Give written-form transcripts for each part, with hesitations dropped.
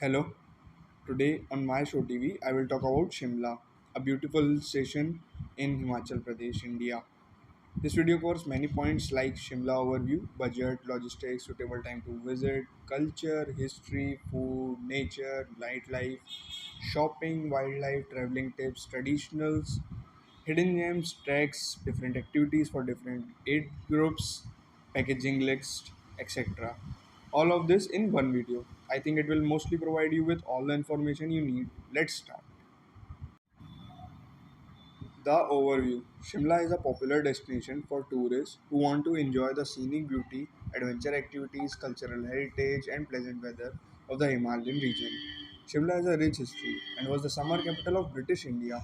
Hello, today on my show TV, I will talk about Shimla, a beautiful hill station in Himachal Pradesh, India. This video covers many points like Shimla overview, budget, logistics, suitable time to visit, culture, history, food, nature, nightlife, shopping, wildlife, traveling tips, traditionals, hidden gems, tracks, different activities for different age groups, packaging list, etc. All of this in one video. I think it will mostly provide you with all the information you need. Let's start. The overview. Shimla is a popular destination for tourists who want to enjoy the scenic beauty, adventure activities, cultural heritage, and pleasant weather of the Himalayan region. Shimla has a rich history and was the summer capital of British India.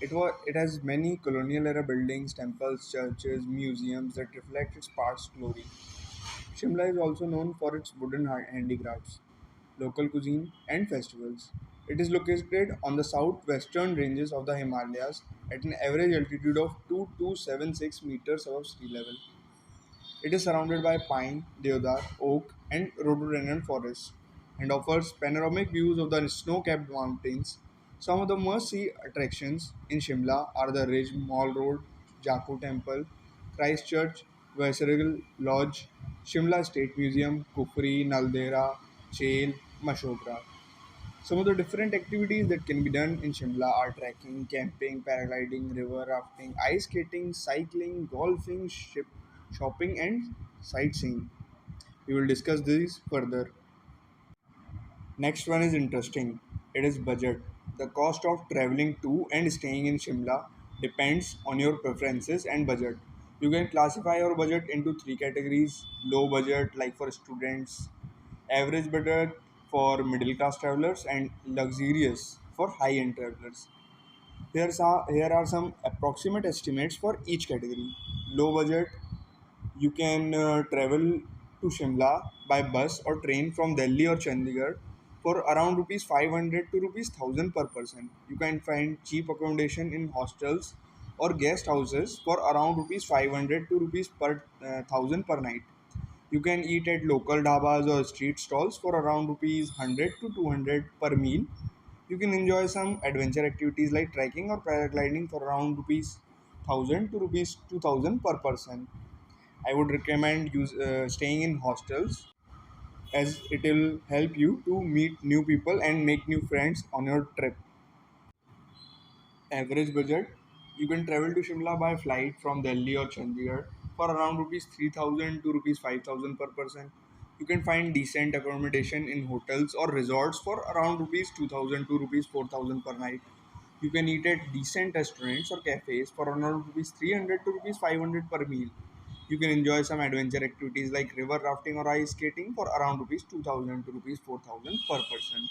It has many colonial era buildings, temples, churches, museums that reflect its past glory. Shimla is also known for its wooden handicrafts, local cuisine, and festivals. It is located on the southwestern ranges of the Himalayas at an average altitude of 2276 meters above sea level. It is surrounded by pine, deodar, oak, and rhododendron forests and offers panoramic views of the snow-capped mountains. Some of the must-see attractions in Shimla are the Ridge Mall Road, Jaku Temple, Christchurch, Viceregal Lodge, Shimla State Museum, Kufri, Naldera, Chail, Mashobra. Some of the different activities that can be done in Shimla are trekking, camping, paragliding, river rafting, ice skating, cycling, golfing, shopping, and sightseeing. We will discuss these further. Next one is interesting. It is budget. The cost of traveling to and staying in Shimla depends on your preferences and budget. You can classify your budget into three categories: low budget, like for students, average budget for middle class travelers, and luxurious for high end travelers. Here are some approximate estimates for each category. Low budget, you can travel to Shimla by bus or train from Delhi or Chandigarh for around rupees 500 to rupees 1000 per person. You can find cheap accommodation in hostels or guest houses for around rupees 500 to rupees per 1000 per night. You can eat at local dhabas or street stalls for around rupees 100 to 200 per meal. You can enjoy some adventure activities like trekking or paragliding for around rupees 1000 to rupees 2000 per person. I would recommend staying in hostels as it will help you to meet new people and make new friends on your trip. Average budget, you can travel to Shimla by flight from Delhi or Chandigarh for around rupees 3000 to rupees 5000 per person. You can find decent accommodation in hotels or resorts for around rupees 2000 to rupees 4000 per night. You can eat at decent restaurants or cafes for around rupees 300 to rupees 500 per meal. You can enjoy some adventure activities like river rafting or ice skating for around rupees 2000 to rupees 4000 per person.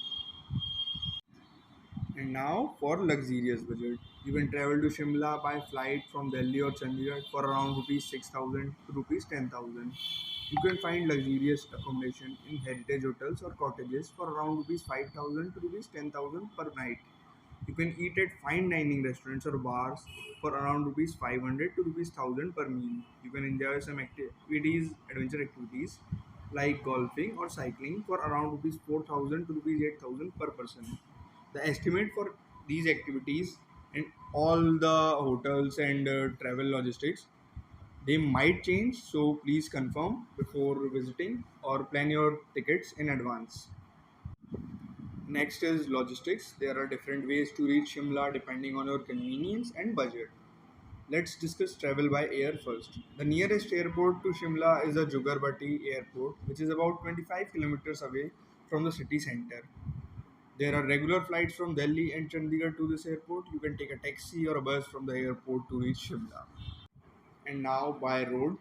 And now for luxurious budget. You can travel to Shimla by flight from Delhi or Chandigarh for around rupees 6000 to rupees 10,000. You can find luxurious accommodation in heritage hotels or cottages for around rupees 5000 to rupees 10,000 per night. You can eat at fine dining restaurants or bars for around rupees 500 to rupees 1000 per meal. You can enjoy some adventure activities like golfing or cycling for around rupees 4000 to rupees 8000 per person. The estimate for these activities and all the hotels and travel logistics, they might change, so please confirm before visiting or plan your tickets in advance. Next is logistics. There are different ways to reach Shimla depending on your convenience and budget. Let's discuss travel by air first. The nearest airport to Shimla is the Jugarbati Airport, which is about 25 kilometers away from the city center. There are regular flights from Delhi and Chandigarh to this airport. You can take a taxi or a bus from the airport to reach Shimla. And now by road.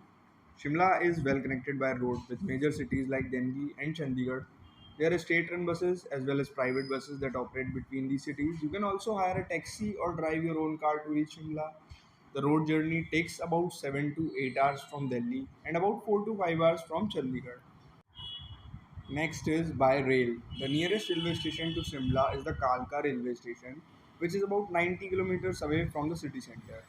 Shimla is well connected by road with major cities like Delhi and Chandigarh. There are state-run buses as well as private buses that operate between these cities. You can also hire a taxi or drive your own car to reach Shimla. The road journey takes about 7 to 8 hours from Delhi and about 4 to 5 hours from Chandigarh. Next is by rail. The nearest railway station to Shimla is the Kalka railway station, which is about 90 kilometers away from the city center.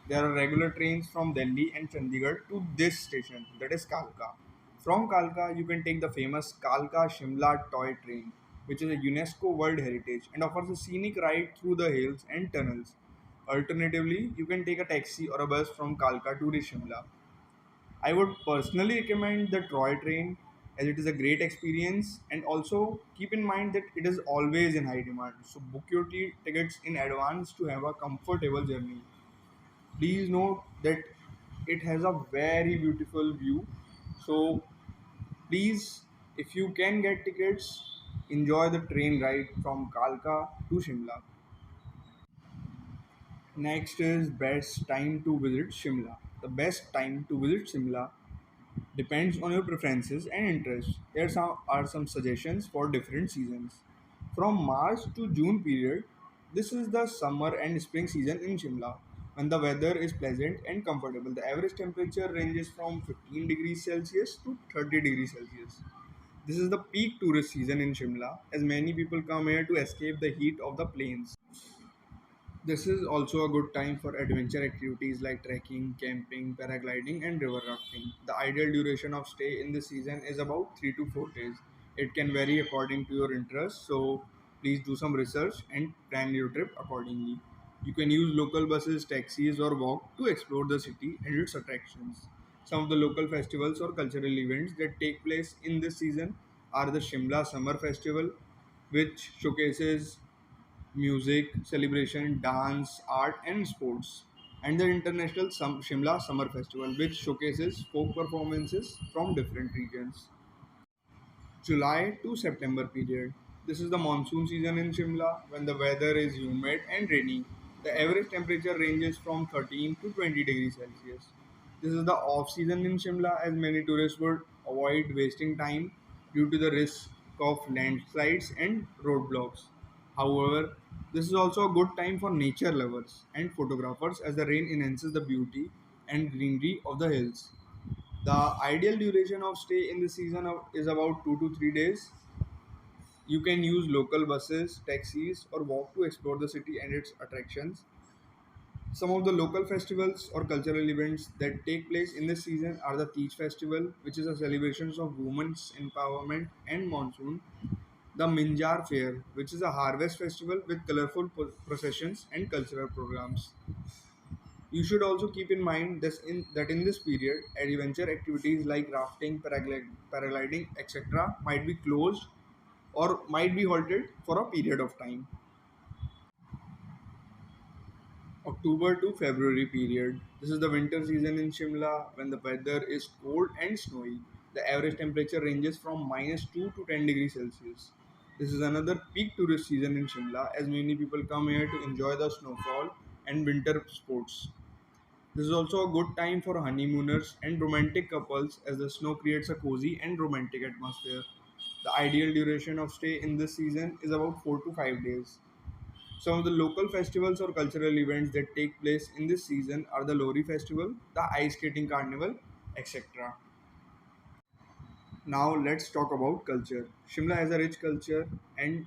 There are regular trains from Delhi and Chandigarh to this station, that is Kalka. From Kalka, you can take the famous Kalka Shimla toy train. which is a UNESCO World Heritage and offers a scenic ride through the hills and tunnels. Alternatively, you can take a taxi or a bus from Kalka to Shimla. I would personally recommend the Troy train as it is a great experience, and also keep in mind that it is always in high demand. So book your tickets in advance to have a comfortable journey. Please note that it has a very beautiful view. So please, if you can get tickets, enjoy the train ride from Kalka to Shimla. Next is best time to visit Shimla. The best time to visit Shimla depends on your preferences and interests. Are some suggestions for different seasons. From March to June period, this is the summer and spring season in Shimla when the weather is pleasant and comfortable. The average temperature ranges from 15 degrees Celsius to 30 degrees Celsius. This is the peak tourist season in Shimla as many people come here to escape the heat of the plains. This is also a good time for adventure activities like trekking, camping, paragliding, and river rafting. The ideal duration of stay in this season is about 3 to 4 days. It can vary according to your interests, so please do some research and plan your trip accordingly. You can use local buses, taxis, or walk to explore the city and its attractions. Some of the local festivals or cultural events that take place in this season are the Shimla Summer Festival, which showcases music, celebration, dance, art, and sports, and the International Shimla Summer Festival, which showcases folk performances from different regions. July to September period. This is the monsoon season in Shimla when the weather is humid and rainy. The average temperature ranges from 13 to 20 degrees Celsius. This is the off season in Shimla as many tourists would avoid wasting time due to the risk of landslides and roadblocks. However, this is also a good time for nature lovers and photographers as the rain enhances the beauty and greenery of the hills. The ideal duration of stay in the season is about 2 to 3 days. You can use local buses, taxis, or walk to explore the city and its attractions. Some of the local festivals or cultural events that take place in this season are the Teach Festival, which is a celebration of women's empowerment and monsoon. The Minjar Fair, which is a harvest festival with colorful processions and cultural programs. You should also keep in mind that in this period, adventure activities like rafting, paragliding, etc., might be closed or might be halted for a period of time. October to February period. This is the winter season in Shimla when the weather is cold and snowy. The average temperature ranges from -2 to 10 degrees Celsius. This is another peak tourist season in Shimla as many people come here to enjoy the snowfall and winter sports. This is also a good time for honeymooners and romantic couples as the snow creates a cozy and romantic atmosphere. The ideal duration of stay in this season is about 4 to 5 days. Some of the local festivals or cultural events that take place in this season are the Lori Festival, the Ice Skating Carnival, etc. Now let's talk about culture. Shimla has a rich culture and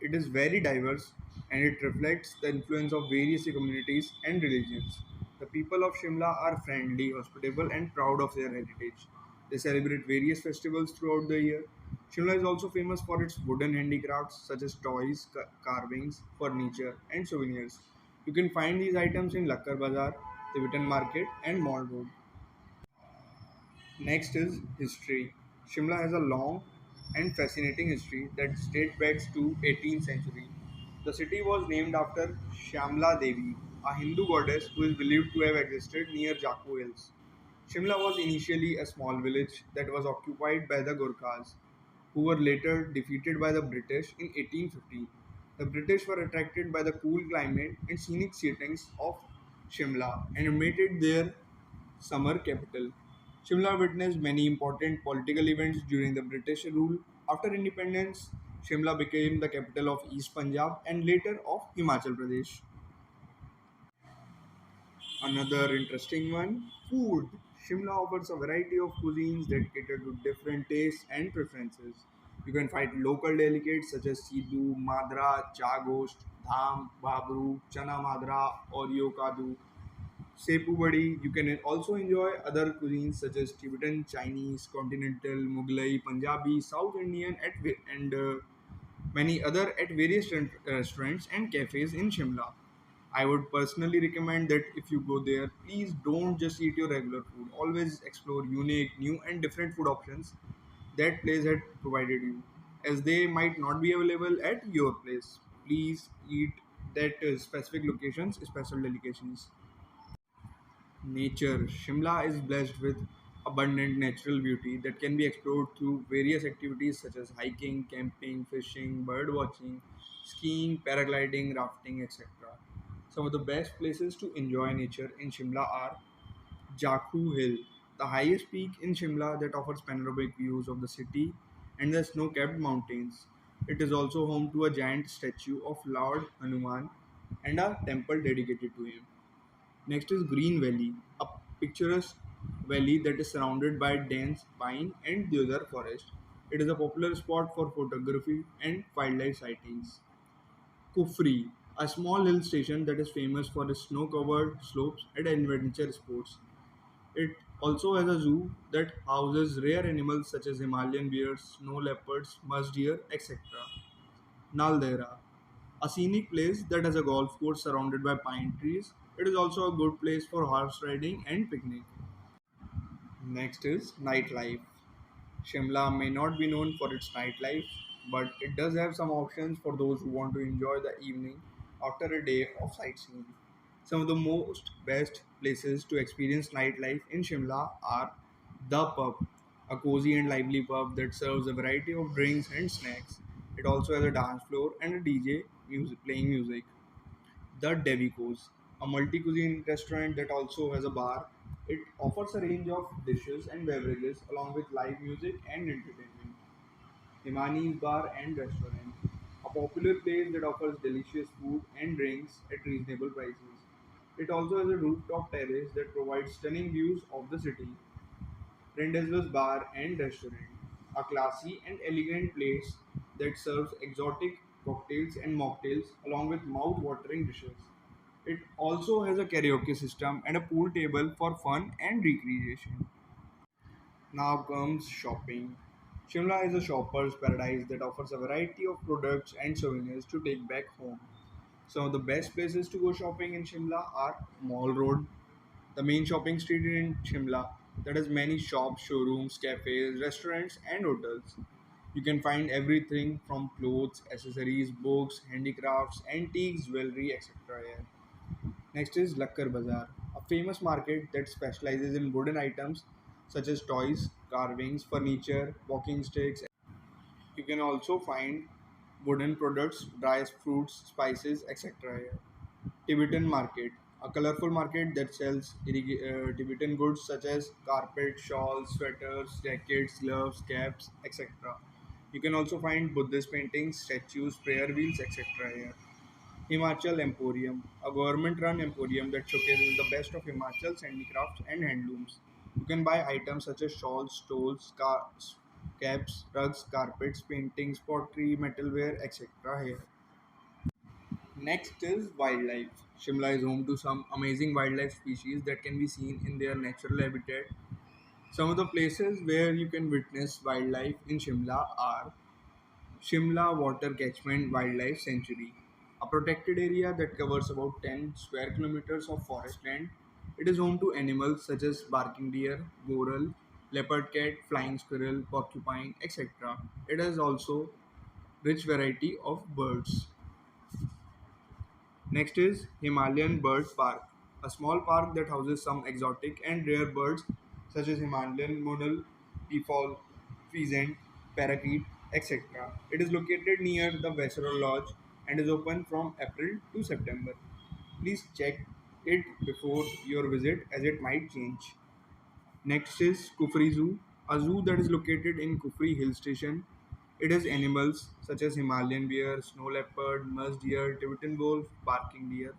it is very diverse and it reflects the influence of various communities and religions. The people of Shimla are friendly, hospitable, and proud of their heritage. They celebrate various festivals throughout the year. Shimla is also famous for its wooden handicrafts such as toys, carvings, furniture, and souvenirs. You can find these items in Lakkar Bazaar, Tibetan Market, and Mall Road. Next is history. Shimla has a long and fascinating history that dates back to 18th century. The city was named after Shyamla Devi, a Hindu goddess who is believed to have existed near Jaku Hills. Shimla was initially a small village that was occupied by the Gurkhas, who were later defeated by the British in 1815. The British were attracted by the cool climate and scenic settings of Shimla and made it their summer capital. Shimla witnessed many important political events during the British rule. After independence, Shimla became the capital of East Punjab and later of Himachal Pradesh. Another interesting one, food. Shimla offers a variety of cuisines that cater to different tastes and preferences. You can find local delicates such as Sidhu, Madra, Chagosht, Dham, Babru, Chana Madra, Oreo Kadu, Sepu Badi. You can also enjoy other cuisines such as Tibetan, Chinese, Continental, Mughlai, Punjabi, South Indian, and many other at various restaurants and cafes in Shimla. I would personally recommend that if you go there, please don't just eat your regular food. Always explore unique, new, and different food options that place had provided you, as they might not be available at your place. Please eat that specific locations, special delicacies. Nature. Shimla is blessed with abundant natural beauty that can be explored through various activities such as hiking, camping, fishing, bird watching, skiing, paragliding, rafting, etc. Some of the best places to enjoy nature in Shimla are Jakhu Hill, the highest peak in Shimla that offers panoramic views of the city and the snow capped mountains. It is also home to a giant statue of Lord Hanuman and a temple dedicated to him. Next is Green Valley, a picturesque valley that is surrounded by dense pine and deodar forest. It is a popular spot for photography and wildlife sightings. Kufri, a small hill station that is famous for its snow-covered slopes and adventure sports. It also has a zoo that houses rare animals such as Himalayan bears, snow leopards, musk deer, etc. Naldera, a scenic place that has a golf course surrounded by pine trees. It is also a good place for horse riding and picnic. Next is nightlife. Shimla may not be known for its nightlife, but it does have some options for those who want to enjoy the evening after a day of sightseeing. Some of the most best places to experience nightlife in Shimla are the pub, a cozy and lively pub that serves a variety of drinks and snacks. It also has a dance floor and a DJ playing music. The Devicos, a multi-cuisine restaurant that also has a bar. It offers a range of dishes and beverages along with live music and entertainment. Himani's Bar and Restaurant, a popular place that offers delicious food and drinks at reasonable prices. It also has a rooftop terrace that provides stunning views of the city. Rendezvous Bar and Restaurant, a classy and elegant place that serves exotic cocktails and mocktails along with mouth-watering dishes. It also has a karaoke system and a pool table for fun and recreation. Now comes shopping. Shimla is a shopper's paradise that offers a variety of products and souvenirs to take back home. Some of the best places to go shopping in Shimla are Mall Road, the main shopping street in Shimla that has many shops, showrooms, cafes, restaurants, and hotels. You can find everything from clothes, accessories, books, handicrafts, antiques, jewelry, etc. here. Next is Lakkar Bazaar, a famous market that specializes in wooden items such as toys, carvings, furniture, walking sticks. You can also find wooden products, dry fruits, spices, etc. here. Tibetan market, a colorful market that sells Tibetan goods such as carpet, shawls, sweaters, jackets, gloves, caps, etc. You can also find Buddhist paintings, statues, prayer wheels, etc. here. Himachal Emporium, a government-run emporium that showcases the best of Himachal's handicrafts and handlooms. You can buy items such as shawls, stoles, caps, rugs, carpets, paintings, pottery, metalware, etc. here. Next is wildlife. Shimla is home to some amazing wildlife species that can be seen in their natural habitat. Some of the places where you can witness wildlife in Shimla are Shimla Water Catchment Wildlife Sanctuary, a protected area that covers about 10 square kilometers of forest land. It is home to animals such as barking deer, goral, leopard cat, flying squirrel, porcupine, etc. It has also rich variety of birds. Next is Himalayan Bird Park, a small park that houses some exotic and rare birds such as Himalayan monal, peafowl, pheasant, parakeet, etc. It is located near the Vesero Lodge and is open from April to September. Please check it before your visit as it might change. Next is Kufri Zoo, a zoo that is located in Kufri Hill Station. It has animals such as Himalayan bear, snow leopard, musk deer, Tibetan wolf, barking deer,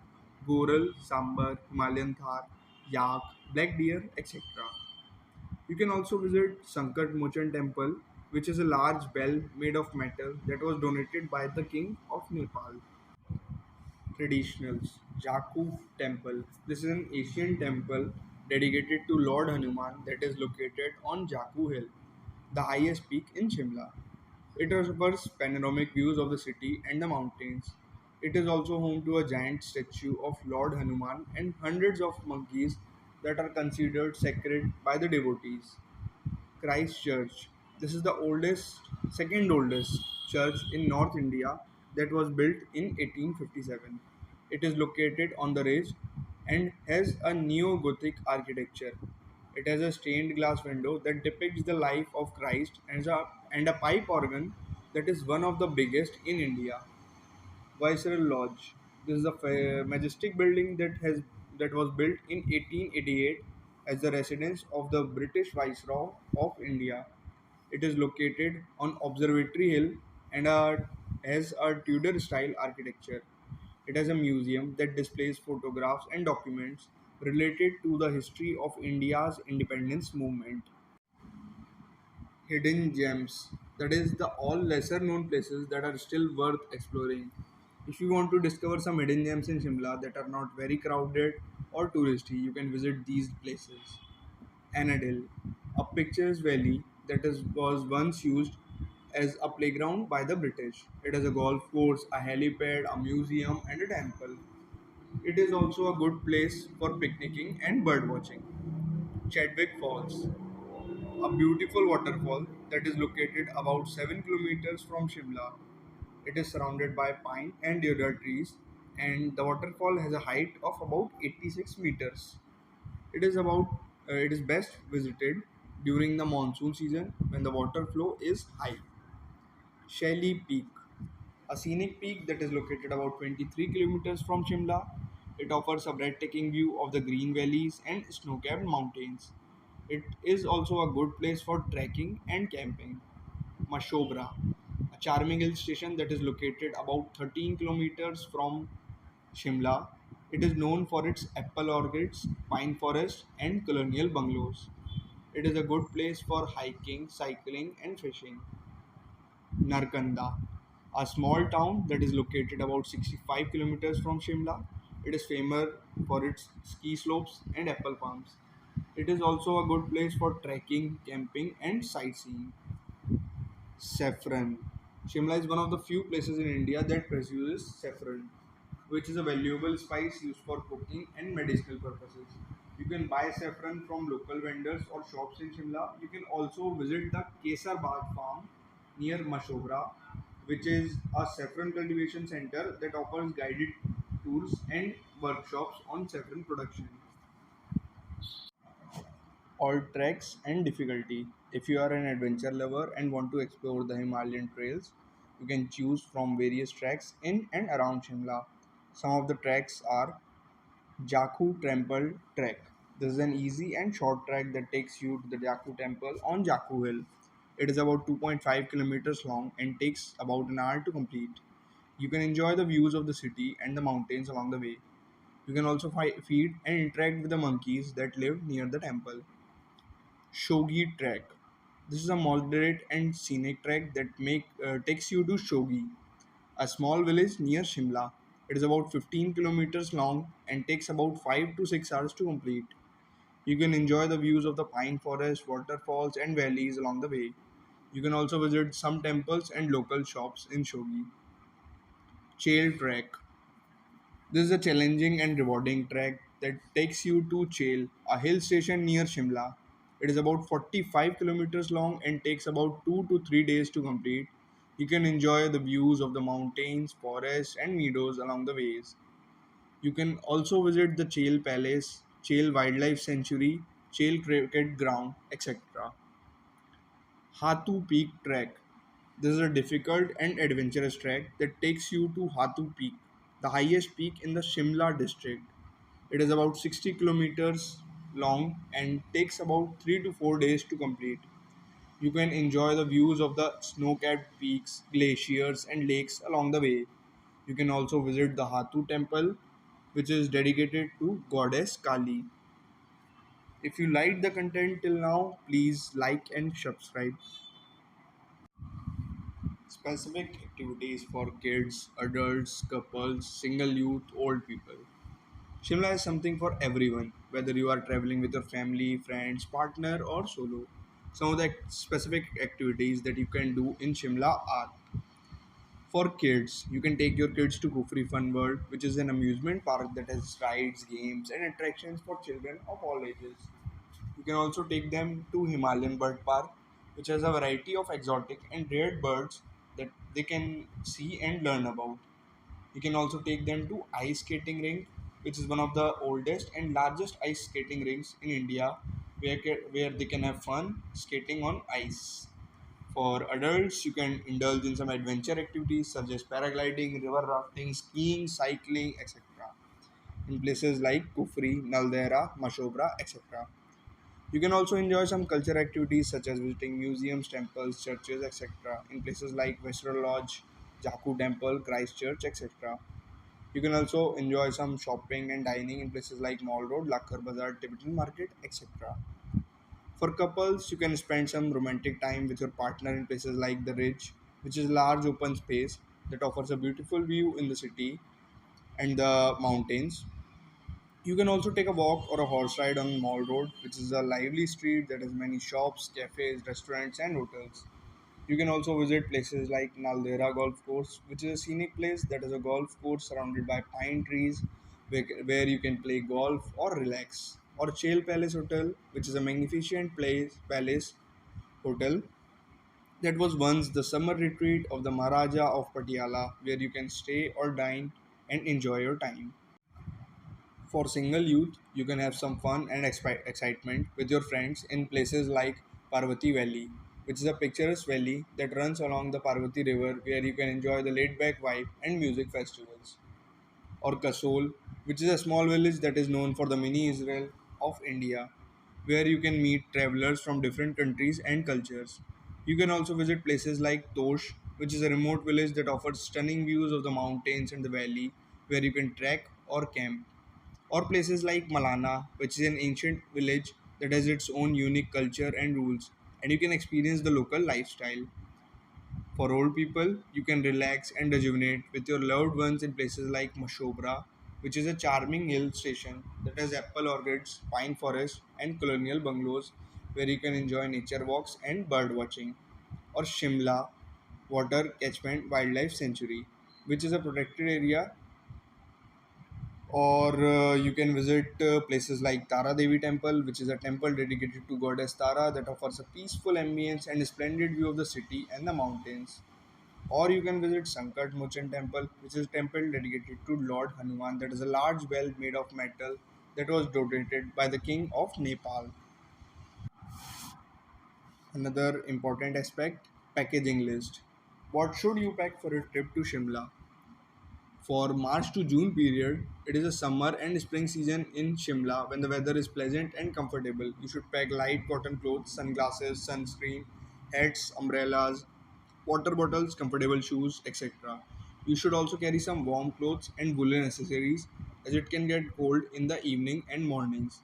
goral, sambar, Himalayan thar, yak, black deer, etc. You can also visit Sankat Mochan Temple, which is a large bell made of metal that was donated by the King of Nepal. Traditionals. Jaku Temple. This is an Asian temple dedicated to Lord Hanuman that is located on Jaku Hill, the highest peak in Shimla. It offers panoramic views of the city and the mountains. It is also home to a giant statue of Lord Hanuman and hundreds of monkeys that are considered sacred by the devotees. Christ Church. This is the second oldest church in North India that was built in 1857. It is located on the ridge and has a neo-Gothic architecture. It has a stained glass window that depicts the life of Christ and a pipe organ that is one of the biggest in India. Viceroy Lodge. This is a majestic building that was built in 1888 as the residence of the British Viceroy of India. It is located on Observatory Hill and has a Tudor style architecture. It has a museum that displays photographs and documents related to the history of India's independence movement. Hidden gems, that is the all lesser known places that are still worth exploring. If you want to discover some hidden gems in Shimla that are not very crowded or touristy, you can visit these places. Anadil, a picturesque valley was once used as a playground by the British. It has a golf course, a helipad, a museum, and a temple. It is also a good place for picnicking and bird watching. Chadwick Falls, a beautiful waterfall that is located about 7 kilometers from Shimla. It is surrounded by pine and deodar trees, and the waterfall has a height of about 86 meters. It is best visited during the monsoon season when the water flow is high. Shelly Peak, a scenic peak that is located about 23 kilometers from Shimla. It offers a breathtaking view of the green valleys and snow-capped mountains. It is also a good place for trekking and camping. Mashobra, a charming hill station that is located about 13 kilometers from Shimla. It is known for its apple orchards, pine forest, and colonial bungalows. It is a good place for hiking, cycling, and fishing. Narkanda, a small town that is located about 65 kilometers from Shimla. It is famous for its ski slopes and apple farms. It is also a good place for trekking, camping, and sightseeing. Saffron. Shimla is one of the few places in India that produces saffron, which is a valuable spice used for cooking and medicinal purposes. You can buy saffron from local vendors or shops in Shimla. You can also visit the Kesar Bagh farm near Mashobra, which is a saffron cultivation center that offers guided tours and workshops on saffron production. All treks and difficulty. If you are an adventure lover and want to explore the Himalayan trails, you can choose from various treks in and around Shimla. Some of the treks are Jakku Temple Trek. This is an easy and short trek that takes you to the Jakku Temple on Jakku Hill. It is about 2.5 kilometers long and takes about an hour to complete. You can enjoy the views of the city and the mountains along the way. You can also feed and interact with the monkeys that live near the temple. Shogi Trek. This is a moderate and scenic trek that takes you to Shogi, a small village near Shimla. It is about 15 kilometers long and takes about 5 to 6 hours to complete. You can enjoy the views of the pine forest, waterfalls, and valleys along the way. You can also visit some temples and local shops in Shogi. Chail Trek. This is a challenging and rewarding trek that takes you to Chail, a hill station near Shimla. It is about 45 kilometers long and takes about 2 to 3 days to complete. You can enjoy the views of the mountains, forests, and meadows along the ways. You can also visit the Chail Palace, Chail Wildlife Sanctuary, Chail Cricket Ground, etc. Hatu Peak Trek. This is a difficult and adventurous trek that takes you to Hatu Peak, the highest peak in the Shimla district. It is about 60 kilometers long and takes about 3 to 4 days to complete. You can enjoy the views of the snow capped peaks, glaciers, and lakes along the way. You can also visit the Hatu temple, which is dedicated to goddess Kali. If you liked the content till now, please like and subscribe. Specific activities for kids, adults, couples, single youth, old people. Shimla is something for everyone, whether you are traveling with your family, friends, partner, or solo. Some of the specific activities that you can do in Shimla are: for kids, you can take your kids to Kufri Fun World, which is an amusement park that has rides, games, and attractions for children of all ages. You can also take them to Himalayan Bird Park, which has a variety of exotic and rare birds that they can see and learn about. You can also take them to ice skating rink, which is one of the oldest and largest ice skating rinks in India, where they can have fun skating on ice. For adults, you can indulge in some adventure activities such as paragliding, river rafting, skiing, cycling, etc. in places like Kufri, Naldera, Mashobra, etc. You can also enjoy some culture activities such as visiting museums, temples, churches, etc. in places like Western Lodge, Jaku Temple, Christchurch, etc. You can also enjoy some shopping and dining in places like Mall Road, Lakhar Bazaar, Tibetan Market, etc. For couples, you can spend some romantic time with your partner in places like the Ridge, which is a large open space that offers a beautiful view in the city and the mountains. You can also take a walk or a horse ride on Mall Road, which is a lively street that has many shops, cafes, restaurants, and hotels. You can also visit places like Naldera Golf Course, which is a scenic place that is a golf course surrounded by pine trees where you can play golf or relax. Or Chail Palace Hotel, which is a magnificent palace hotel that was once the summer retreat of the Maharaja of Patiala, where you can stay or dine and enjoy your time. For single youth, you can have some fun and excitement with your friends in places like Parvati Valley, which is a picturesque valley that runs along the Parvati River where you can enjoy the laid back vibe and music festivals. Or Kasol, which is a small village that is known for the mini Israel of India, where you can meet travelers from different countries and cultures. You can also visit places like Tosh, which is a remote village that offers stunning views of the mountains and the valley, where you can trek or camp. Or places like Malana, which is an ancient village that has its own unique culture and rules, and you can experience the local lifestyle. For old people, you can relax and rejuvenate with your loved ones in places like Mashobra, which is a charming hill station that has apple orchards, pine forests, and colonial bungalows where you can enjoy nature walks and bird watching. Or Shimla, Water Catchment Wildlife Sanctuary, which is a protected area. Or you can visit places like Tara Devi Temple, which is a temple dedicated to goddess Tara that offers a peaceful ambience and a splendid view of the city and the mountains. Or you can visit Sankat Mochan Temple, which is a temple dedicated to Lord Hanuman that is a large bell made of metal that was donated by the king of Nepal. Another important aspect: packaging list. What should you pack for a trip to Shimla? For March to June period, it is a summer and spring season in Shimla when the weather is pleasant and comfortable. You should pack light cotton clothes, sunglasses, sunscreen, hats, umbrellas, water bottles, comfortable shoes, etc. You should also carry some warm clothes and woolen accessories as it can get cold in the evening and mornings.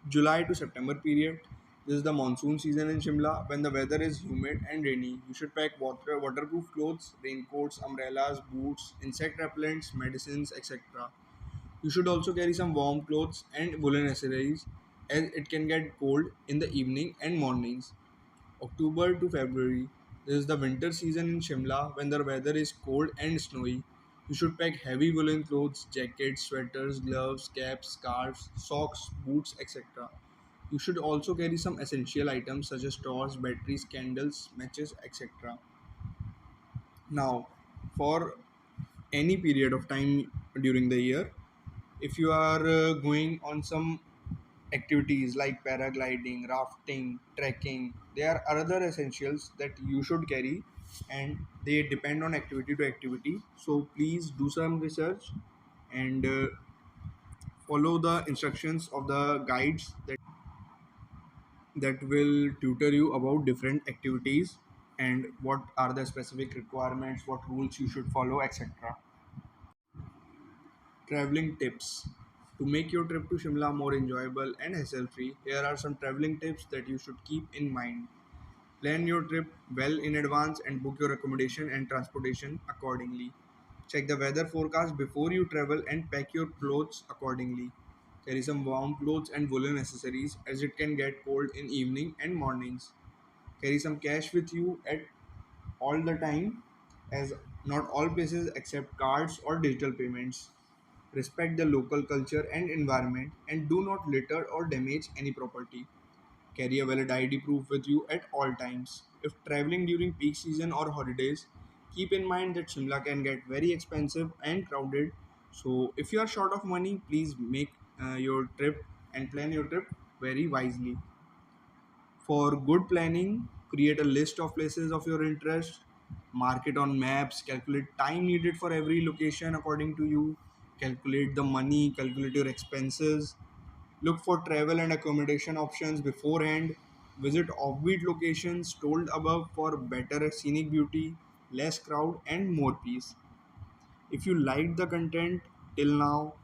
July to September period. This is the monsoon season in Shimla when the weather is humid and rainy. You should pack waterproof clothes, raincoats, umbrellas, boots, insect repellents, medicines, etc. You should also carry some warm clothes and woolen accessories as it can get cold in the evening and mornings. October to February. This is the winter season in Shimla when the weather is cold and snowy. You should pack heavy woolen clothes, jackets, sweaters, gloves, caps, scarves, socks, boots, etc. You should also carry some essential items such as torch, batteries, candles, matches, etc. Now, for any period of time during the year, if you are going on some activities like paragliding, rafting, trekking, there are other essentials that you should carry and they depend on activity to activity. So please do some research and follow the instructions of the guides that will tutor you about different activities and what are the specific requirements, what rules you should follow, etc. Traveling tips. To make your trip to Shimla more enjoyable and hassle free, here are some traveling tips that you should keep in mind. Plan your trip well in advance and book your accommodation and transportation accordingly. Check the weather forecast before you travel and pack your clothes accordingly. Carry some warm clothes and woolen accessories as it can get cold in evening and mornings. Carry some cash with you at all the time, as not all places accept cards or digital payments. Respect the local culture and environment, and do not litter or damage any property. Carry a valid ID proof with you at all times. If traveling during peak season or holidays, keep in mind that Shimla can get very expensive and crowded. So, if you are short of money, please make your trip and plan your trip very wisely. For good planning, create a list of places of your interest, mark it on maps, calculate time needed for every location according to you, calculate the money, calculate your expenses, look for travel and accommodation options beforehand, visit offbeat locations told above for better scenic beauty, less crowd, and more peace. If you liked the content till now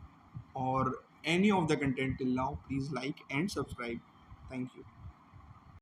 or any of the content till now, please like and subscribe. Thank you.